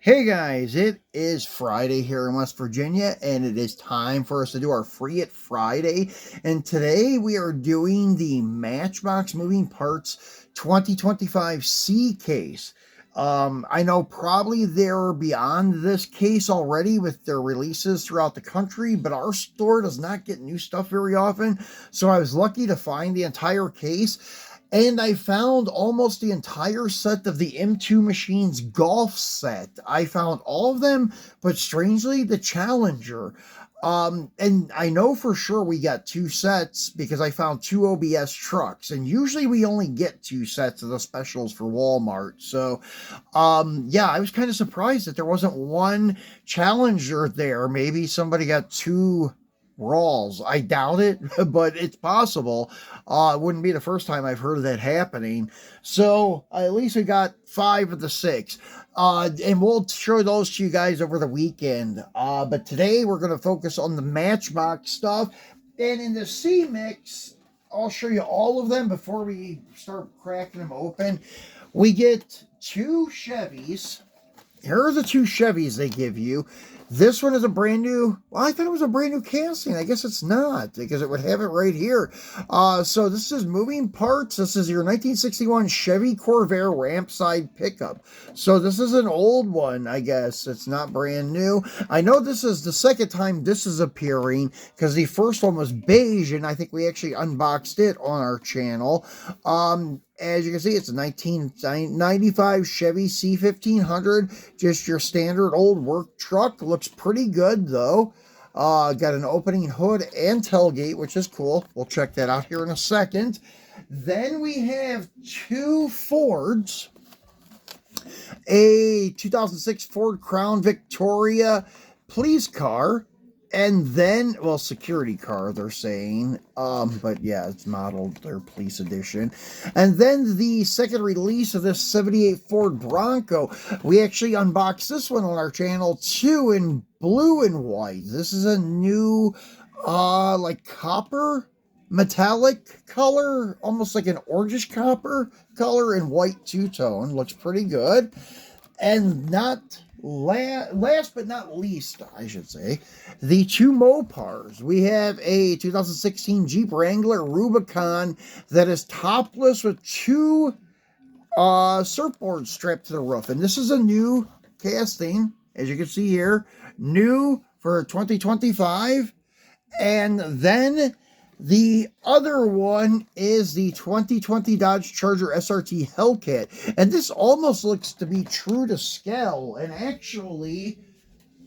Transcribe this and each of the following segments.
Hey guys, it is Friday here in West Virginia, and it is time for us to do our Free It Friday. And today we are doing the Matchbox Moving Parts 2025 C case. I know probably they're beyond this case already with their releases throughout the country, but our store does not get new stuff very often. So I was lucky to find the entire case. And I found almost the entire set of the M2 Machines golf set. I found all of them, but strangely, the Challenger. And I know for sure we got two sets because I found two OBS trucks. And usually we only get two sets of the specials for Walmart. So, yeah, I was kind of surprised that there wasn't one Challenger there. Maybe somebody got two Rawls. I doubt it, but it's possible. It wouldn't be the first time I've heard of that happening. So at least we got 5 of the 6. And we'll show those to you guys over the weekend. But today we're going to focus on the Matchbox stuff. And in the C mix, I'll show you all of them before we start cracking them open. We get 2 Chevys. Here are the 2 Chevys they give you. This one is a brand new, well, I thought it was a brand new casting. I guess it's not because it would have it right here. So this is moving parts. This is your 1961 Chevy Corvair ramp side pickup. So this is an old one, I guess. It's not brand new. I know this is the second time this is appearing because the first one was beige and I think we actually unboxed it on our channel. As you can see, it's a 1995 Chevy C1500, just your standard old work truck. Looks pretty good, though. Got an opening hood and tailgate, which is cool. We'll check that out here in a second. Then we have 2 Fords. A 2006 Ford Crown Victoria police car. And then, well, security car, they're saying. But yeah, it's modeled their police edition. And then the second release of this 78 Ford Bronco. We actually unboxed this one on our channel too in blue and white. This is a new, like copper metallic color, almost like an orangish copper color in white two-tone. Looks pretty good. And not last but not least, I should say, the 2 Mopars. We have a 2016 Jeep Wrangler Rubicon that is topless with 2 surfboards strapped to the roof. And this is a new casting, as you can see here, new for 2025. And then the other one is the 2020 Dodge Charger SRT Hellcat. And this almost looks to be true to scale. And actually,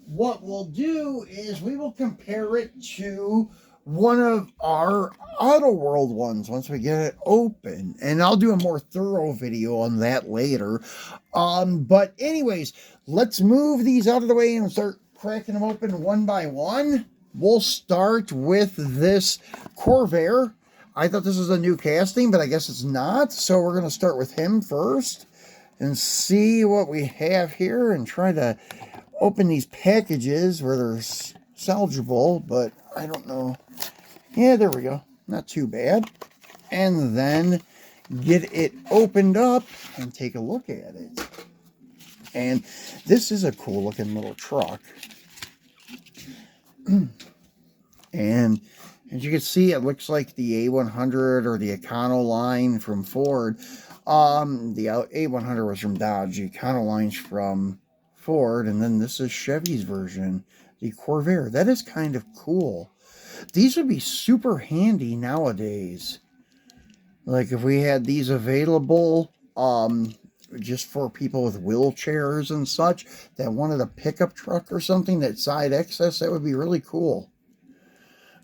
what we'll do is we will compare it to one of our Auto World ones once we get it open. And I'll do a more thorough video on that later. But anyways, let's move these out of the way and start cracking them open one by one. We'll start with this Corvair. I thought this was a new casting, but I guess it's not. So we're going to start with him first and see what we have here and try to open these packages where they're salvageable, but I don't know. Yeah, there we go. Not too bad. And then get it opened up and take a look at it. And this is a cool looking little truck. And as you can see, it looks like the A100 or the Econo line from Ford. The A100 was from Dodge. The Econo line's from Ford. And then this is Chevy's version, the Corvair. That is kind of cool. These would be super handy nowadays. Like if we had these available, just for people with wheelchairs and such that wanted a pickup truck or something that side access, that would be really cool.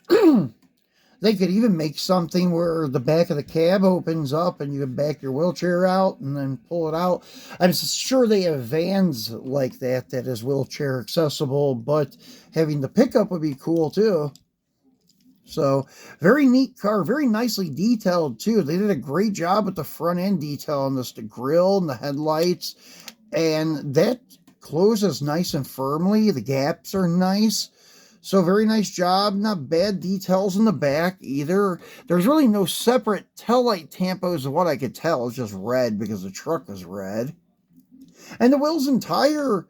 They could even make something where the back of the cab opens up and you can back your wheelchair out and then pull it out. I'm sure they have vans like that that is wheelchair accessible, but having the pickup would be cool too. So, very neat car, very nicely detailed too. They did a great job with the front end detail on this, the grille and the headlights. And that closes nice and firmly. The gaps are nice. So, very nice job. Not bad details in the back either. There's really no separate taillight tampos of what I could tell. It's just red because the truck was red. And the wheels and tire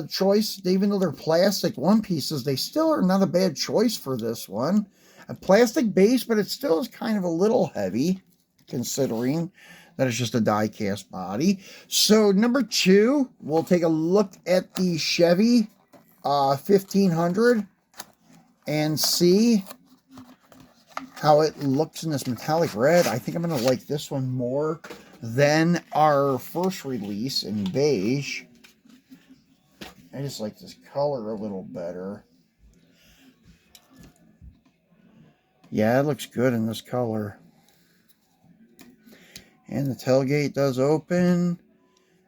choice. Even though they're plastic one pieces, they still are not a bad choice for this one. A plastic base, but it still is kind of a little heavy, considering that it's just a die cast body. So number 2, we'll take a look at the Chevy 1500 and see how it looks in this metallic red. I think I'm going to like this one more than our first release in beige. I just like this color a little better. Yeah, it looks good in this color. And the tailgate does open.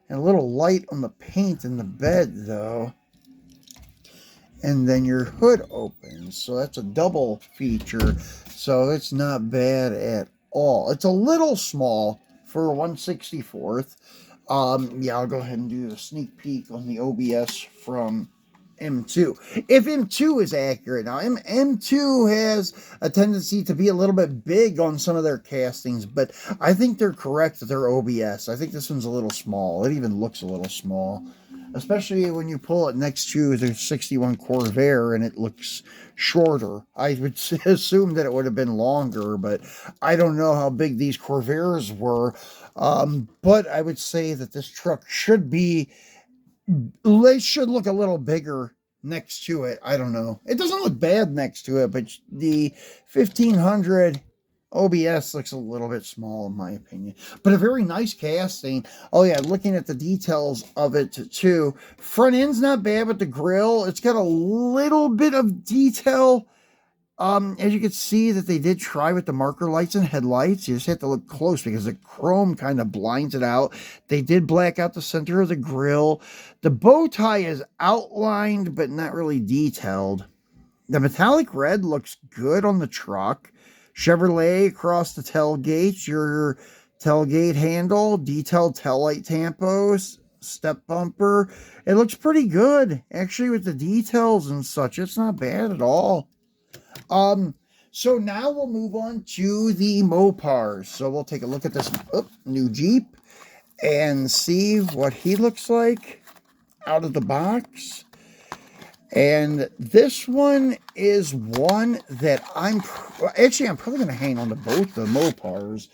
And a little light on the paint in the bed, though. And then your hood opens. So that's a double feature. So it's not bad at all. It's a little small for a 1/64th. Yeah, I'll go ahead and do a sneak peek on the OBS from M2. If M2 is accurate. Now, M2 has a tendency to be a little bit big on some of their castings, but I think they're correct with their OBS. I think this one's a little small. It even looks a little small, especially when you pull it next to the 61 Corvair and it looks shorter. I would assume that it would have been longer, but I don't know how big these Corvairs were. But I would say that this truck should be, they should look a little bigger next to it. I don't know. It doesn't look bad next to it, but the 1500 OBS looks a little bit small in my opinion, but a very nice casting. Oh yeah, looking at the details of it too. Front end's not bad, but the grill, it's got a little bit of detail. As you can see that they did try with the marker lights and headlights. You just have to look close because the chrome kind of blinds it out. They did black out the center of the grill. The bow tie is outlined, but not really detailed. The metallic red looks good on the truck. Chevrolet across the tailgate, your tailgate handle, detailed taillight tampos, step bumper. It looks pretty good, actually, with the details and such. It's not bad at all. So now we'll move on to the Mopars. So we'll take a look at this new Jeep and see what he looks like out of the box. And this one is one that I'm probably going to hang on to both the Mopars.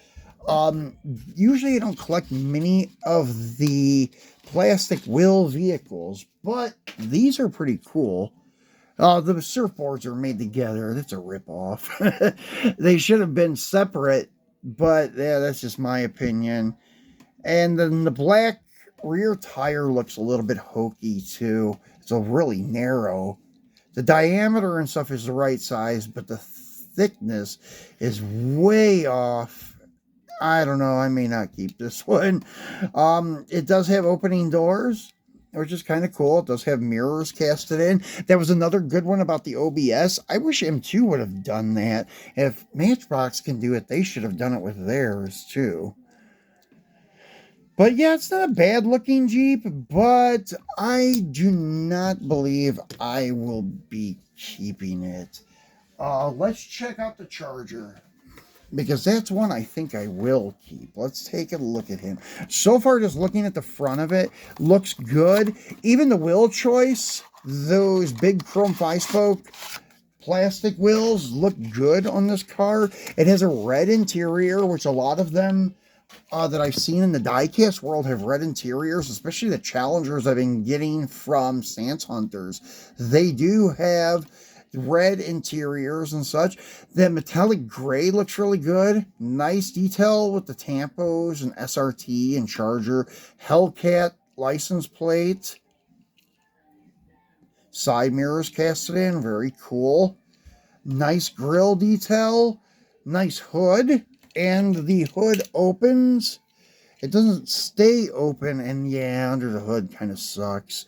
Usually I don't collect many of the plastic wheel vehicles, but these are pretty cool. The surfboards are made together. That's a ripoff. They should have been separate, but yeah, that's just my opinion. And then the black rear tire looks a little bit hokey too. It's a really narrow. The diameter and stuff is the right size, but the thickness is way off. I don't know. I may not keep this one. It does have opening doors, which is kind of cool. It does have mirrors casted in. That was another good one about the OBS. I wish M2 would have done that. If Matchbox can do it, they should have done it with theirs too. But yeah, it's not a bad looking Jeep, but I do not believe I will be keeping it. Let's check out the Charger, because that's one I think I will keep. Let's take a look at him. So far, just looking at the front of it, looks good. Even the wheel choice, those big chrome 5-spoke plastic wheels look good on this car. It has a red interior, which a lot of them that I've seen in the diecast world have red interiors, especially the Challengers I've been getting from Stance Hunters. They do have red interiors and such. The metallic gray looks really good. Nice detail with the tampos and SRT and Charger. Hellcat license plate. Side mirrors casted in. Very cool. Nice grill detail. Nice hood. And the hood opens. It doesn't stay open, and yeah, under the hood kind of sucks.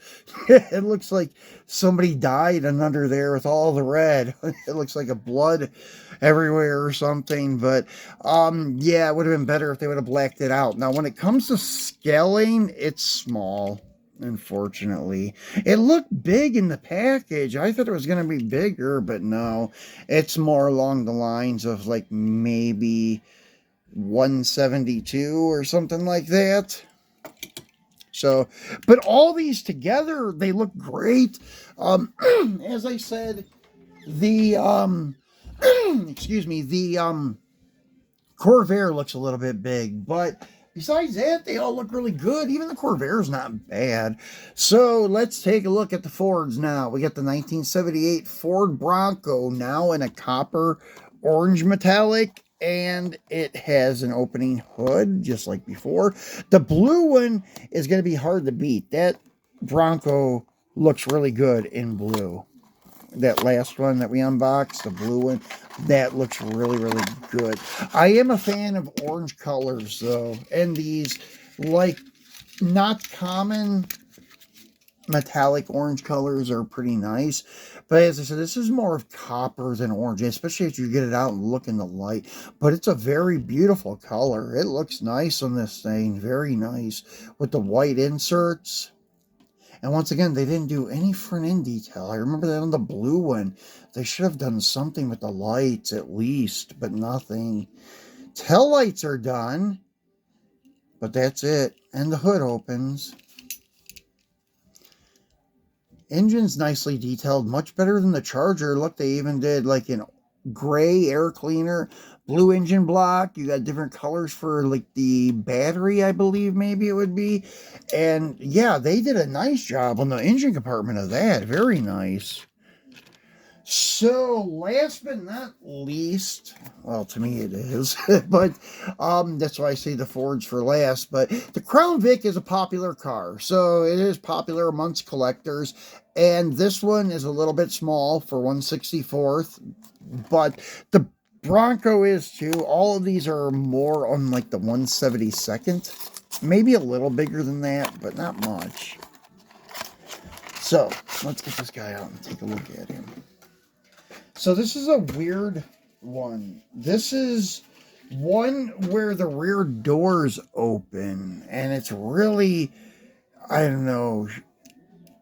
It looks like somebody died and under there with all the red. It looks like a blood everywhere or something, but yeah, it would have been better if they would have blacked it out. Now, when it comes to scaling, it's small, unfortunately. It looked big in the package. I thought it was going to be bigger, but no. It's more along the lines of like maybe 172 or something like that. So, but all these together, they look great. As I said, the excuse me, the Corvair looks a little bit big, but besides that, they all look really good. Even the Corvair's not bad. So let's take a look at the Fords now. We got the 1978 Ford Bronco now in a copper orange metallic, and it has an opening hood just like before. The blue one is going to be hard to beat. That Bronco looks really good in blue. That last one that we unboxed, the blue one, that looks really, really good. I am a fan of orange colors, though, and these, like, not common metallic orange colors are pretty nice. But as I said, this is more of copper than orange, especially if you get it out and look in the light. But it's a very beautiful color. It looks nice on this thing, very nice, with the white inserts. And once again, they didn't do any front end detail. I remember that on the blue one. They should have done something with the lights at least, but nothing. Tail lights are done, but that's it. And the hood opens. Engine's nicely detailed, much better than the Charger. Look, they even did like an gray air cleaner, blue engine block. You got different colors for like the battery, I believe maybe it would be. And yeah, they did a nice job on the engine compartment of that. Very nice. So last but not least, well, to me it is, but that's why I say the Fords for last. But the Crown Vic is a popular car, so it is popular amongst collectors. And this one is a little bit small for 1/64th, but the Bronco is too. All of these are more on like the 1/72nd, maybe a little bigger than that, but not much. So let's get this guy out and take a look at him. So this is a weird one. This is one where the rear doors open, and it's really, I don't know,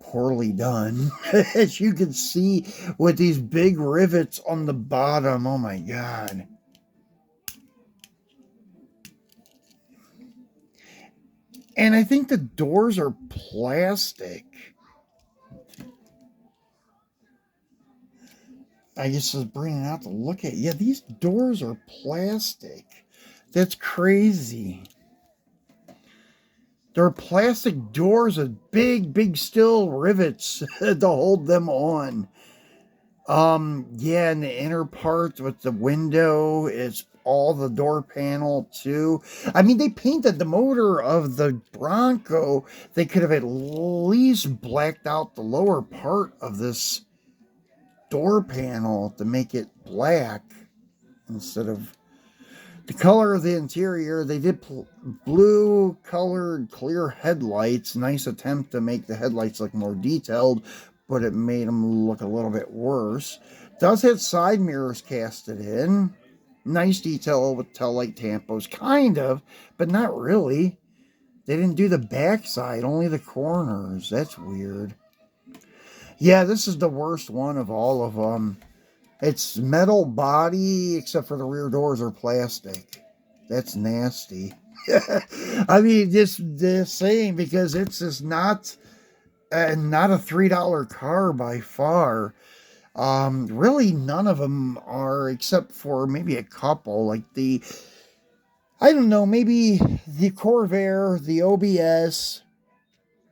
poorly done. As you can see with these big rivets on the bottom. Oh my God. And I think the doors are plastic. I guess just bringing it out to look at. Yeah, these doors are plastic. That's crazy. They're plastic doors with big steel rivets to hold them on. Yeah, and the inner part with the window is all the door panel too. I mean, they painted the motor of the Bronco. They could have at least blacked out the lower part of this door panel to make it black instead of the color of the interior. They did blue colored clear headlights. Nice attempt to make the headlights look more detailed, but it made them look a little bit worse. Does have side mirrors casted in. Nice detail with tail light tampos, kind of, but not really. They didn't do the backside, only the corners. That's weird. Yeah, this is the worst one of all of them. It's metal body, except for the rear doors are plastic. That's nasty. I mean, just saying, because it's just not a $3 car by far. Really none of them are, except for maybe a couple, like the, I don't know, maybe the Corvair, the OBS,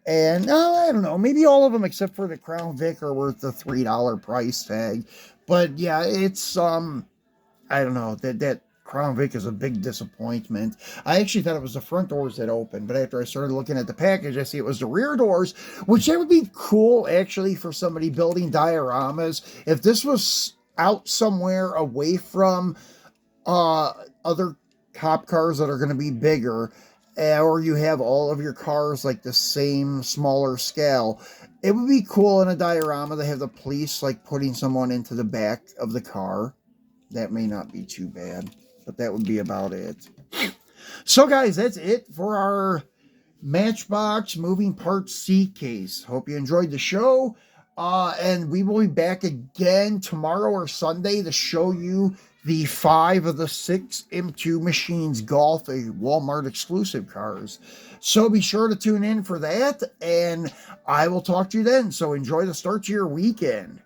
and I don't know, maybe all of them except for the Crown Vic are worth the $3 price tag. But yeah, it's I don't know, that Crown Vic is a big disappointment. I actually thought it was the front doors that opened, but after I started looking at the package, I see it was the rear doors, which that would be cool actually for somebody building dioramas. If this was out somewhere away from other cop cars that are going to be bigger, or you have all of your cars like the same smaller scale, it would be cool in a diorama to have the police like putting someone into the back of the car. That may not be too bad, but that would be about it. So guys, that's it for our Matchbox moving parts seat case. Hope you enjoyed the show. And we will be back again tomorrow or Sunday to show you the 5 of the 6 M2 Machines Golf, a Walmart exclusive cars. So be sure to tune in for that, and I will talk to you then. So enjoy the start to your weekend.